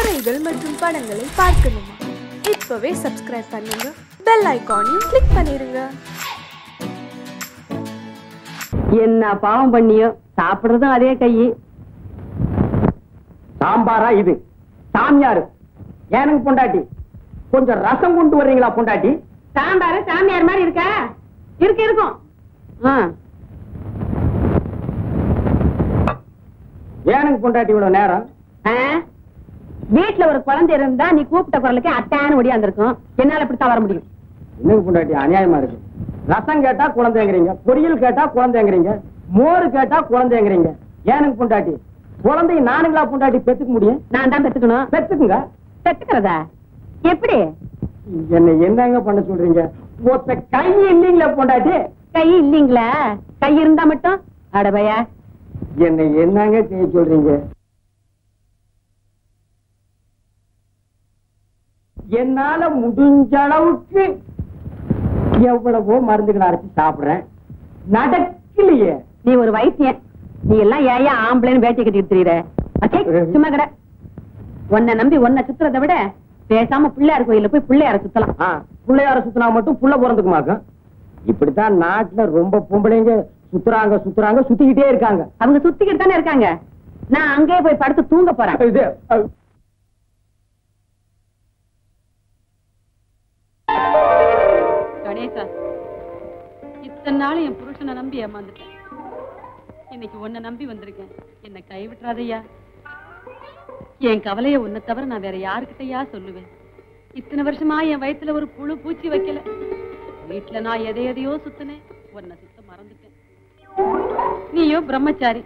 கதைகள் மற்றும் படங்களை பார்க்கணுமா? இப்பவே சப்ஸ்கிரைப் பண்ணுங்க, பெல் ஐகானையும் கிளிக் பண்ணிருங்க. என்ன பாவம் பண்ணியோ, சாப்பிடுறதும் அதே கையி. சாம்பாரா இது? சாமியாரு எனக்கு பொண்டாட்டி, கொஞ்சம் ரசம் கொண்டு வர்றீங்களா பொண்டாட்டி? சாம்பாரு சாமியார் மாதிரி இருக்கா? இருக்கும். எனக்கு பொண்டாட்டி இவ்வளவு நேரம்? வீட்டுல ஒரு குழந்தை இருந்தா நீ கூப்பிட்ட குரலுக்கு அட்டான்னு ஒடியாந்துருக்கும். என்னால இப்படித்தான் வர முடியும். எனக்கு பொண்டாட்டி அநியாயமா இருக்கு. ரசம் கேட்டா குழந்தைங்கிறீங்க, பொரியல் கேட்டா குழந்தைங்கிறீங்க, மோர் கேட்டா குழந்தைங்கிறீங்க. எனக்கு பொண்டாட்டி குழந்தை நானுங்களா பொண்டாட்டி பெத்துக்க முடியும்? நான் தான் பெத்துக்கணும். பெத்துக்குங்க. பெத்துக்கிறதா எப்படி? என்ன என்னங்க பண்ண சொல்றீங்க? ஒத்த கை இல்லீங்களா பொண்டாட்டி? கை இல்லீங்களா? கை இருந்தா மட்டும் அடபையா என்ன என்னங்க செய்ய சொல்றீங்க? என்னால முடிஞ்ச அளவுக்கு எவ்வளவோ மருந்துகளை அரைச்சு சாப்பிடுறேன், நடக்கலையே. நீ ஒரு வைத்தியன், நீ எல்லாம் ஏயா ஆம்பளைன்னு வேட்டி கட்டிட்டு தெரியுற? சும்மா கடை. உன்னை நம்பி உன்னை சுத்துறதை விட பேசாம பிள்ளையார் கோயில போய் பிள்ளையார சுத்தலாம். பிள்ளையார சுத்தினா மட்டும் புள்ள பிறந்துக்குமாக்கும். இப்படித்தான் நாட்டுல ரொம்ப பொம்பளைங்க சுத்துறாங்க சுத்திக்கிட்டே இருக்காங்க. அவங்க சுத்திக்கிட்டு தானே இருக்காங்க. நான் அங்கே போய் படுத்து தூங்க போறேன். கணேசா, இத்தனை நாள் என் புருஷனை நம்பி ஏமாந்துட்டேன். இன்னைக்கு உன்னை நம்பி வந்திருக்கேன். என்னை கைவிட்டுறாதையா. என் கவலைய உன்னை தவிர நான் வேற யாருக்கிட்டயா சொல்லுவேன்? இத்தனை வருஷமா என் வயித்துல ஒரு புழு பூச்சி வைக்கல. வீட்டுல நான் எதையோ சுத்தினேன், உன்னை சுத்த மறந்துட்டேன். நீயோ பிரம்மச்சாரி,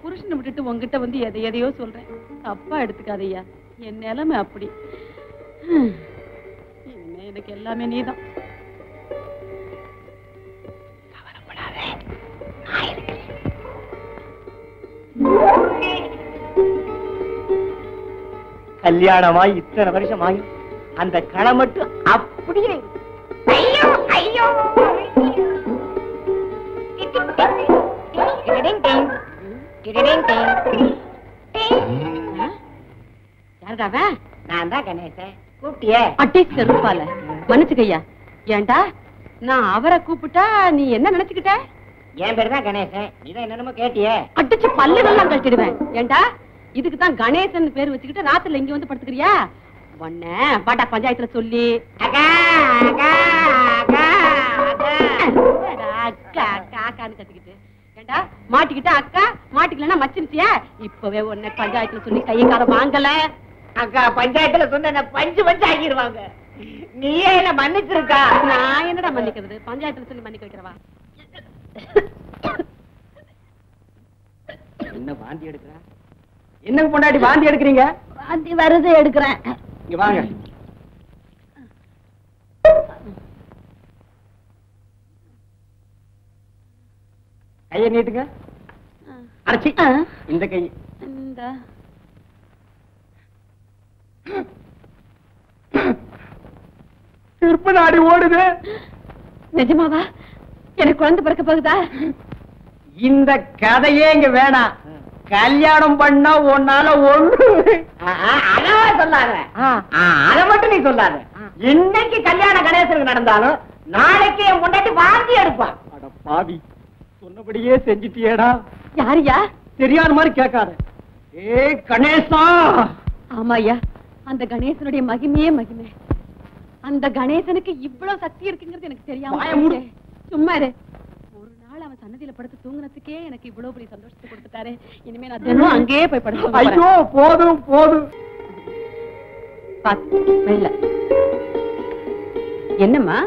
புருஷனை விட்டுட்டு உங்ககிட்ட வந்து எதையோ சொல்றேன். தப்பா எடுத்துக்காதையா, என் நிலைமை அப்படி. இனிமே எனக்கு எல்லாமே நீதான். கல்யாணமாய் இத்தனை வருஷமாய் அந்த களை மட்டும் அப்படியே. ஐயோ ஐயோ யாருடாவன்? நான் தான் கணேசன். கூப்பிட்டியே? அட்டே செருப்பால மன்னிச்சுக்கையா. ஏண்டா நான் அவரை கூப்பிட்டா நீ என்ன நினைச்சுக்கிட்ட? என் பேரு தான் கணேசன். நீதான் என்னென்னமோ கேட்டியே. அடிச்சு பல்லுகள்லாம் கட்டிடுவேன். ஏண்டா இதுக்குதான் கணேசன் பேர் வச்சுக்கிட்டு ராத்திரில இங்க வந்து படுத்துக்கிறியா? உன்ன பாட்டா பஞ்சாயத்துல சொல்லி அக்கா அக்கா அக்கா அக்கா அக்கான்னு கத்திக்கிட்டு ஏண்டா மாட்டிக்கிட்ட அக்கா, மாட்டிக்கலன்னா மச்சிருச்சியா? இப்பவே உன்னை பஞ்சாயத்துல சொல்லி கையை கால வாங்கல. அக்கா பஞ்சாயத்துல சொன்ன பஞ்சு ஆக்கிடுவாங்க. நீயே என்ன மன்னிச்சிருக்கா? நான் என்னடா மன்னிக்கிறது? பஞ்சாயத்துல சொல்லி மன்னிக்க வைக்கிறவா? என்ன வாந்தி எடுக்கிறா? என்ன பொண்டாட்டி வாந்தி எடுக்கிறீங்க? வாந்தி வருது, எடுக்கிறேன். இங்க வாங்க. கையை நீட்டுங்க. அரைச்சி இந்த கை. திருப்ப நாடி ஓடுது. நிஜமாவா? எனக்கு குழந்தை பிறக்க போகுதா? இந்த கதையே இங்க வேணாம். கல்யாணம் பண்ணா உன்னால ஒண்ணு சொல்லாத. அத மட்டும் நீ சொல்லாத. இன்னைக்கு கல்யாண கணேசனுக்கு நடந்தாலும் நாளைக்கு என் பொண்டாட்டி வாந்தி எடுப்பான். அட பாவி, சொன்னபடியே செஞ்சிட்டியேடா. யாரியா? தெரியாத மாதிரி கேட்காத. ஏ கணேசா. ஆமாயா, அந்த கணேசனுடைய மகிமையே மகிமை. அந்த கணேசனுக்கு இவ்வளவு சக்தி இருக்குங்கிறது எனக்கு தெரியாம. சும்மா இரு. ஒரு நாள் அவன் சன்னதியில படுத்து தூங்குனதுக்கே எனக்கு இவ்வளவு பெரிய சந்தோஷத்தை கொடுத்துட்டாரு. இனிமே நான் தினம் அங்கேயே போய் படுத்து. ஐயோ போதும் போதும். பாத்து வெள்ள என்னம்மா?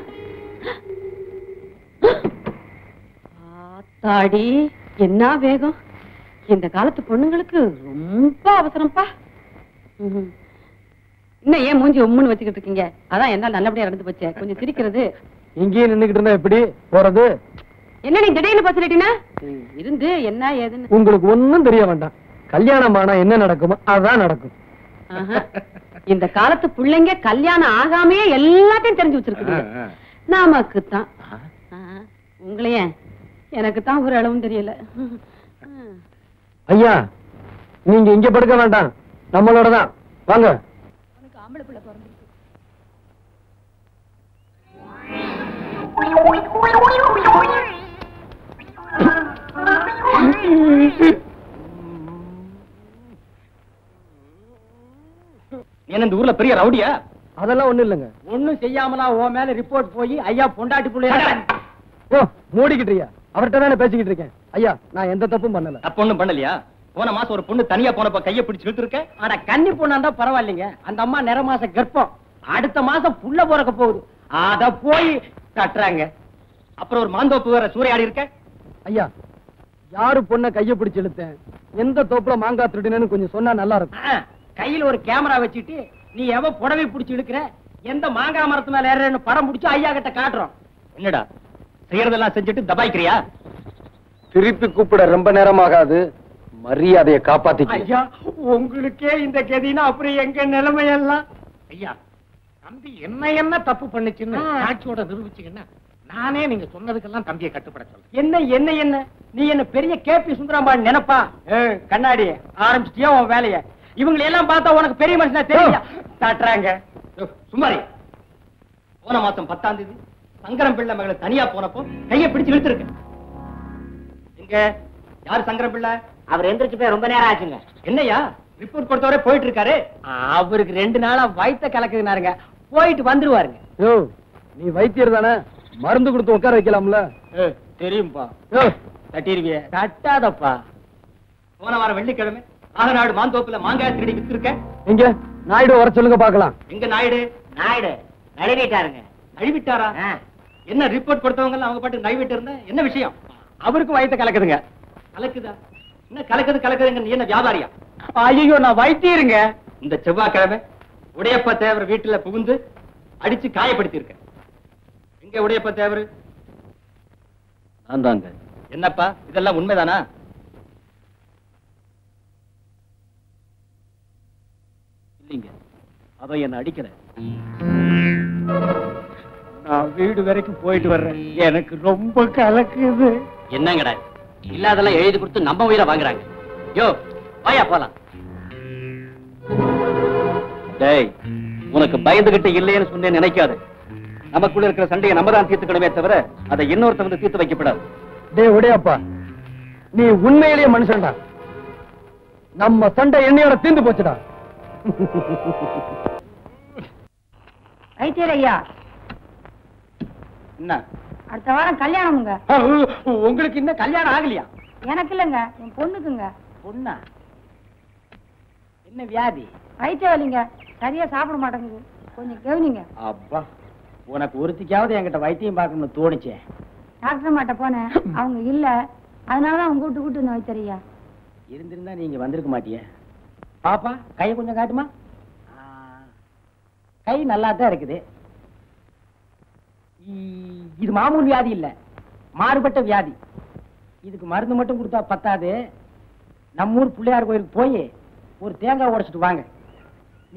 ஆத்தாடி, என்ன வேகம்! இந்த காலத்து பொண்ணுங்களுக்கு ரொம்ப அவசரம்ப்பா. இன்னும் ஏன் மூஞ்சி உம்முன்னு வச்சுக்கிட்டு இருக்கீங்க? அதான் என்னால நல்லபடியா நடந்து போச்சே. கொஞ்சம் சிரிக்கிறது. இங்கேயே நின்னுகிட்டு இருந்தா எப்படி போறது? என்ன நீ திடீர்னு சொல்லிட்டீங்கன்னா இருந்து என்ன ஏதுன்னு உங்களுக்கு ஒண்ணும் தெரிய வேண்டாம். கல்யாணம் ஆனா என்ன நடக்குமோ அதான் நடக்கும். இந்த காலத்து பிள்ளைங்க கல்யாணம் ஆகாமையே எல்லாத்தையும் தெரிஞ்சு வச்சிருக்குது. நமக்குத்தான் உங்களையே எனக்கு தான் ஒரு அளவும் தெரியல. ஐயா, நீங்க இங்க படுக்க வேண்டாம், நம்மளோட தான் வாங்க. ஆம்பளை பிள்ளை பிறந்திருக்கு. என்ன இந்த ஊர்ல பெரிய ரவுடியா? அதெல்லாம் ஒண்ணும் இல்லங்க. ஒண்ணும் செய்யாமலா உன் மேல ரிப்போர்ட் போய் ஐயா பொண்டாட்டி புள்ளைய மூடிக்கிட்டியா? அவர்கிட்ட தானே பேசிக்கிட்டு இருக்கேன். ஐயா நான் எந்த தப்பும் பண்ணல. தப்பு ஒண்ணும் பண்ணலையா? போன மாசம் ஒரு பொண்ணு தனியா போனப்ப கைய பிடிச்சு இழுத்துருக்க. ஆனா கன்னி பொண்ணா இருந்தா பரவாயில்லைங்க. அந்த அம்மா நிற மாச கர்ப்பம், அடுத்த மாசம் புள்ள பிறக்க போகுது. அத போய் கட்டுறாங்க. அப்புறம் ஒரு மாந்தோப்பு வேற சூறையாடி இருக்க. ஐயா யாரு பொண்ண கைய பிடிச்சு இழுத்தேன், எந்த தோப்புல மாங்காய் திருடினு கொஞ்சம் சொன்னா நல்லா இருக்கும். கையில ஒரு கேமரா வச்சுட்டு நீ எவ புடவை பிடிச்சு இழுக்கிற, எந்த மாங்காய் மரத்து மேல ஏறன்னு படம் பிடிச்சு ஐயா கிட்ட காட்டுறோம். என்னடா செய்யறதெல்லாம் செஞ்சுட்டு தபாய்க்கிறியா? திருப்பி கூப்பிட ரொம்ப நேரம் ஆகாது, மரியாதையை காப்பாத்தி. ஐயா உங்களுக்கே இந்த கதினா அப்புறம் எங்க நிலைமையெல்லாம். ஐயா தம்பி என்ன தப்பு பண்ணுச்சுன்னு சாட்சியோட நிரூபிச்சீங்கன்னா நானே நீங்க சொன்னதுக்கெல்லாம் தம்பியை கட்டுப்பட சொல்றேன். என்ன நீ என்ன பெரிய கேபி சுந்தராம்பாள் நினைப்பா? கண்ணாடி ஆரம்பிச்சிட்டியா உன் வேலைய? இவங்களை எல்லாம் பார்த்தா உனக்கு பெரிய மனுஷனா தெரியல காட்டுறாங்க. சுமாரி போன மாசம் 10ஆம் தேதி சங்கரம் பிள்ளை மகளை தனியா போனப்போ கைய பிடிச்சு இழுத்துருக்க. இங்க யார் சங்கரம் பிள்ளை? அவர் எந்திரிச்சு போய் ரொம்ப நேரம் ஆச்சுங்க. என்னையா ரிப்போர்ட் கொடுத்தவரே போயிட்டு இருக்காரு. அவருக்கு 2 நாளா வயித்த கலக்குதுனாருங்க, போயிட்டு வந்துருவாருங்க. நீ வைத்தியர் தானே, மருந்து கொடுத்து உட்கார வைக்கலாம்ல? தெரியும்பா. தட்டிருவிய? தட்டாதப்பா. போன வாரம் வெள்ளிக்கிழமை ஆகநாடு மாந்தோப்புல மாங்காய் திருடி வித்துருக்க. இங்க நாயுடு வர சொல்லுங்க பாக்கலாம். எங்க நாயுடு? நாயுடு நழுவிட்டாருங்க. நழுவிட்டாரா? என்ன ரிப்போர்ட் கொடுத்தவங்க அவங்க பாட்டு நழுவிட்டு இருந்த என்ன விஷயம்? அவருக்கு வயித்த கலக்குதுங்க. கலக்குதா? என்ன கலக்குதுங்க? நீ என்ன வியாபாரியா? ஐயோ நான் வைத்தியருங்க. இந்த செவ்வாய்க்கிழமை உடையப்ப தேவர் வீட்டுல புகுந்து அடிச்சு காயப்படுத்தி இருக்க. எங்க உடையப்ப தேவர்? நான் தாங்க. என்னப்பா இதெல்லாம் உண்மைதானா? இல்லைங்க, அவ என்ன அடிக்கல. நான் வீடு வரைக்கும் போயிட்டு வர்றேன், எனக்கு ரொம்ப கலக்குது. என்னங்கடா இல்லாதெல்லாம் எழுதி கொடுத்து நம்ம உயிரை வாங்குறாங்க. யோ வாயா போலாம். டேய் உனக்கு பயந்துகிட்டு இல்லைன்னு சொன்னேன்னு நினைக்காது. நமக்குள்ள இருக்கிற சண்டையை நம்ம தான் தீர்த்துக்கணுமே தவிர அதை இன்னொருத்த வந்து தீர்த்து வைக்கப்படாது. டேய் உடையப்பா, நீ உண்மையிலேயே மனுஷன்டா. நம்ம சண்டை என்னையோட தீர்ந்து போச்சுடா. வைத்தியர் ஐயா, என்ன அடுத்த வாரம் கல்யாணம்ங்க. உங்களுக்கு இன்னும் கல்யாணம் ஆகலையா? எனக்கு இல்லைங்க, என் பொண்ணுக்குங்க. பொண்ணா? என்ன வியாதி? வயிற்று வலிங்க, சரியா சாப்பிட மாட்டேங்குது, கொஞ்சம் கவனிங்க. அப்பா, உனக்கு ஒருத்திக்காவது என்கிட்ட வைத்தியம் பார்க்கணும்னு தோணுச்சே. டாக்டர் மாட்ட போனேன், அவங்க இல்ல, அதனாலதான் அவங்க கூட்டு வந்து வைத்தியர் ஐயா. இருந்திருந்தா நீங்க வந்திருக்க மாட்டிய. பாப்பா கையை கொஞ்சம் காட்டுமா? கை நல்லா தான் இருக்குது. இது மாமூல் வியாதி இல்ல, மாறுபட்ட வியாதி. இதுக்கு மருந்து மட்டும் கொடுத்தா பத்தாது. நம்ம ஊர் பிள்ளையார் கோயிலுக்கு போய் ஒரு தேங்காய் உடைச்சிட்டு வாங்க.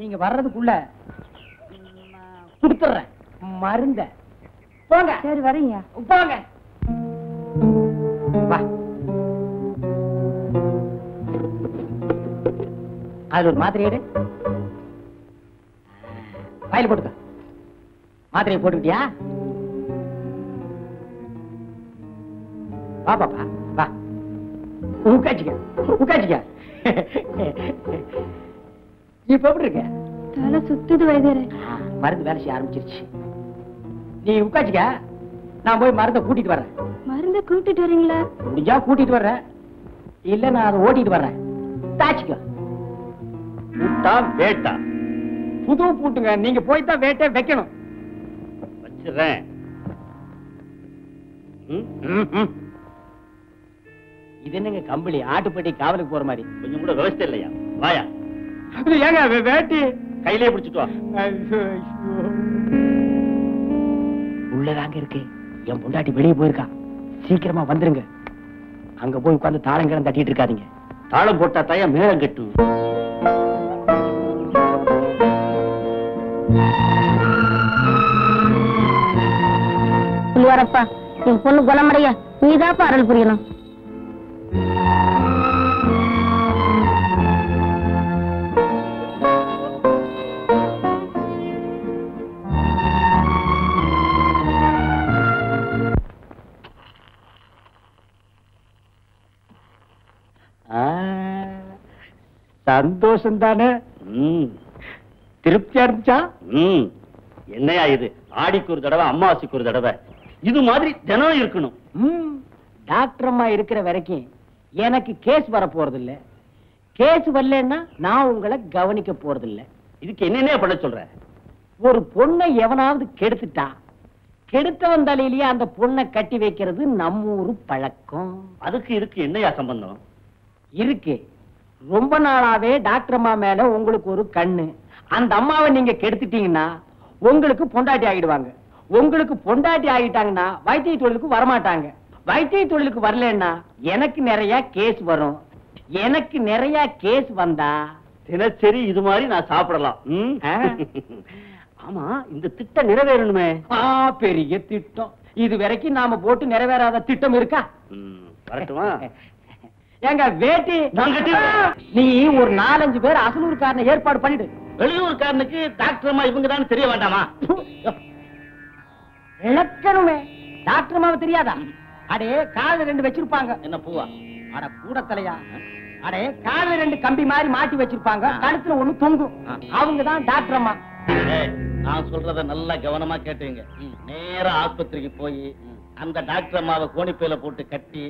நீங்க வர்றதுக்குள்ள கொடுத்துறேன் மருந்த. போங்க. சரி வரீங்க. போங்க. வா. அதுல ஒரு மாத்திரை எடு. வாயில போட்டுக்க. மாத்திரையை போட்டுக்கிட்டியா? வா பாப்பா வா. உட்காச்சிக்க உட்காச்சிக்க. இப்ப எப்படி இருக்க? தலை சுத்துது வைத்தியரே. மருந்து வேலை செய்ய ஆரம்பிச்சிருச்சு. நீ உட்காச்சிக்க, நான் போய் மருந்தை கூட்டிட்டு வர்றேன். மருந்தை கூட்டிட்டு வரீங்களா? முடிஞ்சா கூட்டிட்டு வர்றேன், இல்ல நான் அதை ஓட்டிட்டு வர்றேன். தாச்சிக்க. பூட்டா வேட்டா? புது பூட்டுங்க, நீங்க போய் தான் வேட்டை வைக்கணும். வச்சிடுறேன். இது என்னங்க கம்பளி, ஆட்டுப்பட்டி காவலுக்கு போற மாதிரி? கொஞ்சம் கூட விவசாயம் இல்லையா? வாயா. ஏங்க வேட்டி கையிலே பிடிச்சிட்டு வா. உள்ளதாங்க இருக்கு. என் பொண்டாட்டி வெளியே போயிருக்கா, சீக்கிரமா வந்துருங்க. அங்க போய் உட்கார்ந்து தாளங்கிழம் தட்டிட்டு இருக்காதீங்க. தாளம் போட்டா தாயா மேளம் கட்டு. வரப்பா, என் பொண்ணு குணமடைய நீதாப்பா அருள் புரியணும். சந்தோஷம் தானே? திருப்தியா இருந்துச்சா? என்னையா இது? ஆடிக்கு ஒரு தடவை, அம்மாவாசைக்கு ஒரு தடவை, இது மாதிரி தினம் இருக்கணும். டாக்டர் அம்மா இருக்கிற வரைக்கும் எனக்கு கேஸ் வர போறது இல்ல. கேஸ் வரலன்னா நான் உங்களை கவனிக்க போறது இல்ல. இதுக்கு என்னென்ன பண்ண சொல்ற? ஒரு பொண்ணை எவனாவது கெடுத்துட்டா, கெடுத்தவன் தலையிலேயே அந்த பொண்ணை கட்டி வைக்கிறது நம்ம ஊரு பழக்கம். அதுக்கு இதுக்கு என்னையா சம்பந்தம்? இருக்கு. ரொம்ப நாளாவே டாக்டர் அம்மா மேல உங்களுக்கு ஒரு கண்ணு. அந்த அம்மாவை நீங்க கெடுத்துட்டீங்கன்னா உங்களுக்கு பொண்டாட்டி ஆகிடுவாங்க. உங்களுக்கு பொண்டாட்டி ஆகிட்டாங்கன்னா வைத்திய தொழிலுக்கு வரமாட்டாங்க. வைத்திய தொழிலுக்கு வரலன்னா எனக்கு நிறைய கேஸ் வரும். எனக்கு நிறைய கேஸ் வந்தா தினசரி இது மாதிரி நான் சாப்பிடலாம். ஆமா, இந்த திட்டம் நிறைவேறணுமே. பெரிய திட்டம். இது வரைக்கும் நாம போட்டு நிறைவேறாத திட்டம் இருக்கா? வரட்டுமா? எங்க வேட்டி நீ ஒரு 4-5 பேர் அசலூர்காரனை ஏற்பாடு பண்ணிடு. வெளியூர்காரனுக்கு டாக்டர் அம்மா இவங்க தான் தெரிய வேண்டாமா? இழக்கணுமே. டாக்டர் அம்மாவை தெரியாதா? அடே காது 2 வச்சிருப்பாங்க. என்ன பூவா? அட கூட தலையா. அடே காது 2 கம்பி மாதிரி மாட்டி வச்சிருப்பாங்க. கழுத்துல ஒண்ணு தொங்கும். அவங்கதான் டாக்டர் அம்மா. நான் சொல்றத நல்லா கவனமா கேட்டீங்க. நேரா ஆஸ்பத்திரிக்கு போய் அந்த டாக்டர் அம்மாவை கோணிப்பையில போட்டு கட்டி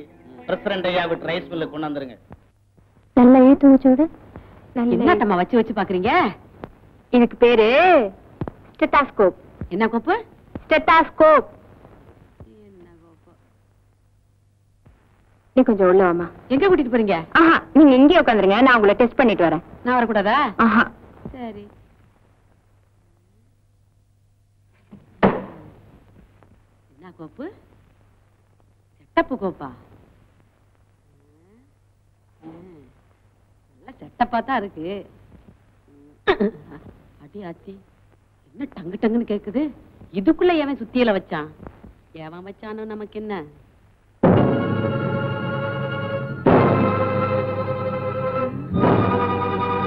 பிரசிடண்ட் ஐயா விட்டு ரைஸ் மில்ல கொண்டாந்துருங்க. நல்லா ஏத்து வச்சோடு. என்னட்டம்மா வச்சு வச்சு பாக்குறீங்க? எனக்கு பேரு ஸ்டெத்தாஸ்கோப். என்ன கோப்பு? ஸ்டெத்தாஸ்கோப். நீ கொஞ்சம் உள்ள வாமா. எங்க கூட்டிட்டு போறீங்க? ஆஹா, நீங்க இங்கே உட்காந்துருங்க, நான் உங்களை டெஸ்ட் பண்ணிட்டு வரேன். நான் வரக்கூடாதா? ஆஹா. சரி. என்ன கோப்பு? செட்டப்பு கோப்பா? நல்ல செட்டப்பா தான் இருக்கு. அடி ஆச்சி, என்ன டங்கு டங்குன்னு கேக்குது? இதுக்குள்ள எவன் சுத்தியில வச்சான்? எவன் வச்சானோ நமக்கு என்ன?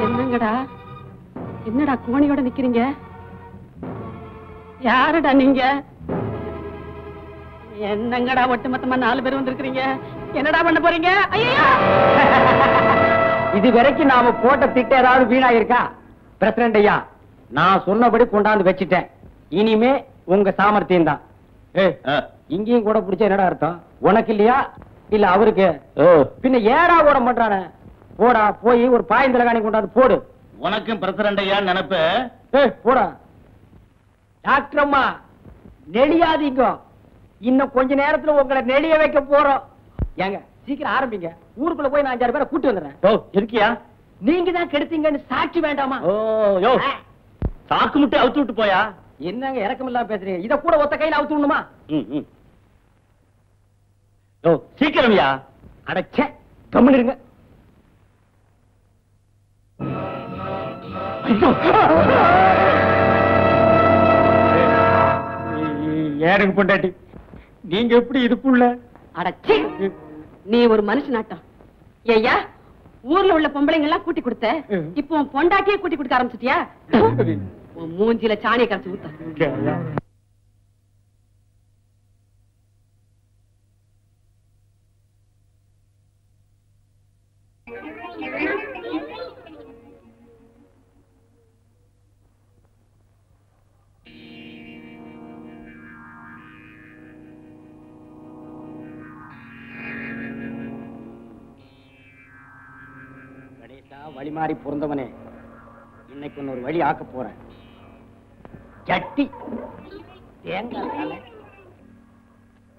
என்னங்கடா, என்னடா கோணியோட நிக்கிறீங்க? யாருடா நீங்க? என்னங்கடா ஒட்டுமொத்தமா 4 பேர் வந்திருக்கீங்க? என்னடா பண்ண போறீங்க? ஐயா, இது வரைக்கும் நாம போட்ட திட்டம் ஏதாவது வீணா இருக்கா? பிரசிடண்ட் ஐயா, நான் சொன்னபடி கொண்டாந்து வச்சிட்டேன். இனிமே உங்க சாமர்த்தியம் தான். இங்கேயும் கூட பிடிச்ச என்னடா அர்த்தம்? உனக்கு இல்லையா இல்ல அவருக்கு? பின்ன ஏடா ஓட மாட்டானே. போடா, போய் ஒரு பாயந்தலகாணி கொண்டாந்து போடு. உனக்கும் பிரசிடண்ட் ஐயா நினைப்பு. போடா. டாக்டர் அம்மா நெளியாதீங்க. இன்னும் கொஞ்ச நேரத்துல உங்களை நெளிய வைக்க போறோம். ஏங்க சீக்கிரம் ஆரம்பிங்க. ஊருக்குள்ள போய் நான் 5-6 பேரை கூட்டி வந்துடுறேன். இருக்கியா? நீங்க தான் கெடுத்தீங்கன்னு சாட்சி வேண்டாமா? சாக்கு முட்டை அவுத்து விட்டு போயா? என்னங்க இறக்கம் இல்லாம பேசுறீங்க? இத கூட ஒத்த கையில அவுத்து விடணுமா? சீக்கிரம்யா. அடச்சே, கம்முன்னு இருங்க. ஏனுங்க பொண்டாட்டி, நீங்க எப்படி இதுக்குள்ள? அடச்சி, நீ ஒரு மனுஷனாட்டம். ஐயா, ஊர்ல உள்ள பொம்பளைங்க எல்லாம் கூட்டி கொடுத்த, இப்போ உன் பொண்டாட்டியே கூட்டி கொடுக்க ஆரம்பிச்சிட்டியா? உன் மூஞ்சில சாணியை கரைச்சு ஊத்த. வழி மாறி பொருந்தவனே, இன்னைக்கு ஒரு வழி ஆக்க போறேன். சட்டி தேங்காய் தலை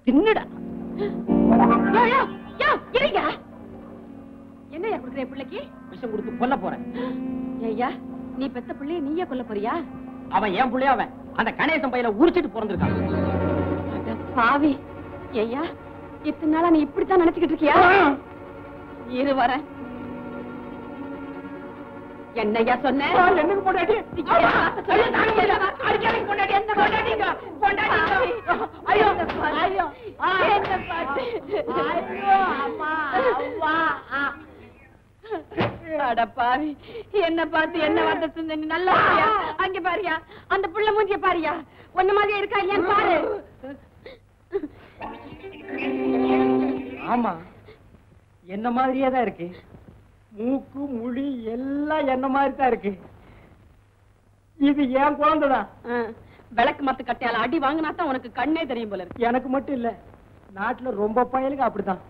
தின்னுடா. என்னையா கொடுக்குற பிள்ளைக்கு? விஷம் கொடுத்து கொல்ல போறேன். ஐயா, நீ பெத்த பிள்ளைய நீயே கொல்ல போறியா? அவன் ஏன் பிள்ளைய? அவன் அந்த கணேசன் பையில உரிச்சிட்டு பிறந்திருக்கான். பாவி. ஐயா, இத்தனை நாளா நீ இப்படித்தான் நினைச்சுக்கிட்டு இருக்கியா? இரு வரேன். என்னையா சொன்ன? என்னங்க பொண்டாட்டி? அடப்பாவி, என்ன பார்த்து என்ன வார்த்தை சொன்ன? நீ நல்லா பாரியா? அங்க பாரியா, அந்த புள்ள மூஞ்சிய பாரியா? ஒன்ன மாதிரி இருக்கா இல்லையான்னு பாரு. ஆமா, என்ன மாதிரியே தான் இருக்கு. மூக்கு முடி எல்லாம் என்ன மாதிரி தான் இருக்கு. இது என் குழந்தைதான். விளக்கு மத்து கட்டையால அடி வாங்கினா தான் உனக்கு கண்ணே தெரியும் போல இருக்கு. எனக்கு மட்டும் இல்ல, நாட்டுல ரொம்ப பயலுங்க அப்படிதான்.